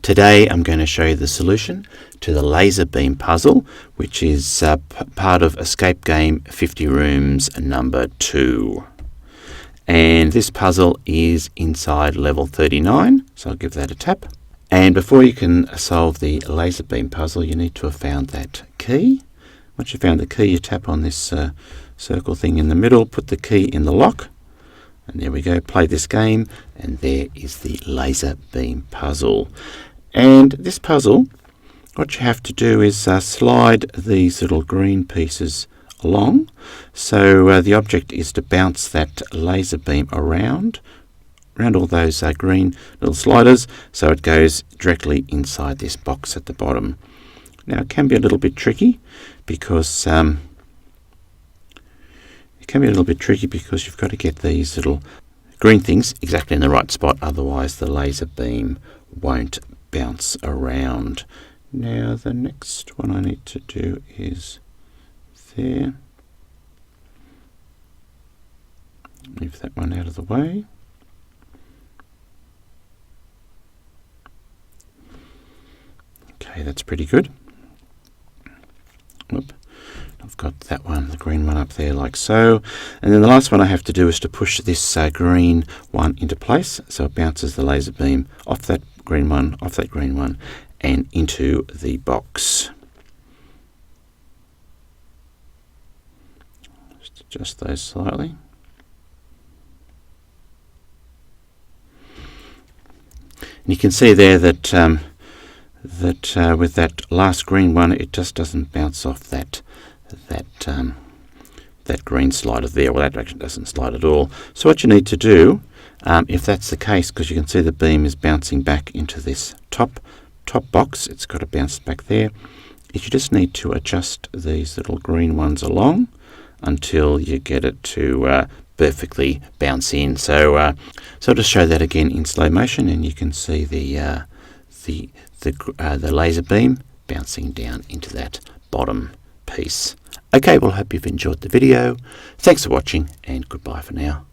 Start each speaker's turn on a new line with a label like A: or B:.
A: Today I'm going to show you the solution to the laser beam puzzle, which is part of Escape Game 50 Rooms number 2. And this puzzle is inside level 39, so I'll give that a tap. And before you can solve the laser beam puzzle, you need to have found that key. Once you've found the key, you tap on this circle thing in the middle, put the key in the lock, and there we go, play this game, and there is the laser beam puzzle. And this puzzle, what you have to do is slide these little green pieces along. So the object is to bounce that laser beam around all those green little sliders, so it goes directly inside this box at the bottom. Now it can be a little bit tricky because you've got to get these little green things exactly in the right spot, otherwise the laser beam won't bounce around. Now the next one I need to do is there. Move that one out of the way. Okay, that's pretty good. Whoop. I've got that one, the green one up there like so. And then the last one I have to do is to push this green one into place, so it bounces the laser beam off that green one, and into the box. Just adjust those slightly. And you can see there that with that last green one, it just doesn't bounce off that green slider there. Well, that actually doesn't slide at all. So what you need to do, if that's the case, because you can see the beam is bouncing back into this top box, it's got to bounce back there, is you just need to adjust these little green ones along until you get it to perfectly bounce in. So I'll just show that again in slow motion, and you can see the laser beam bouncing down into that bottom piece. Okay, well, I hope you've enjoyed the video. Thanks for watching, and goodbye for now.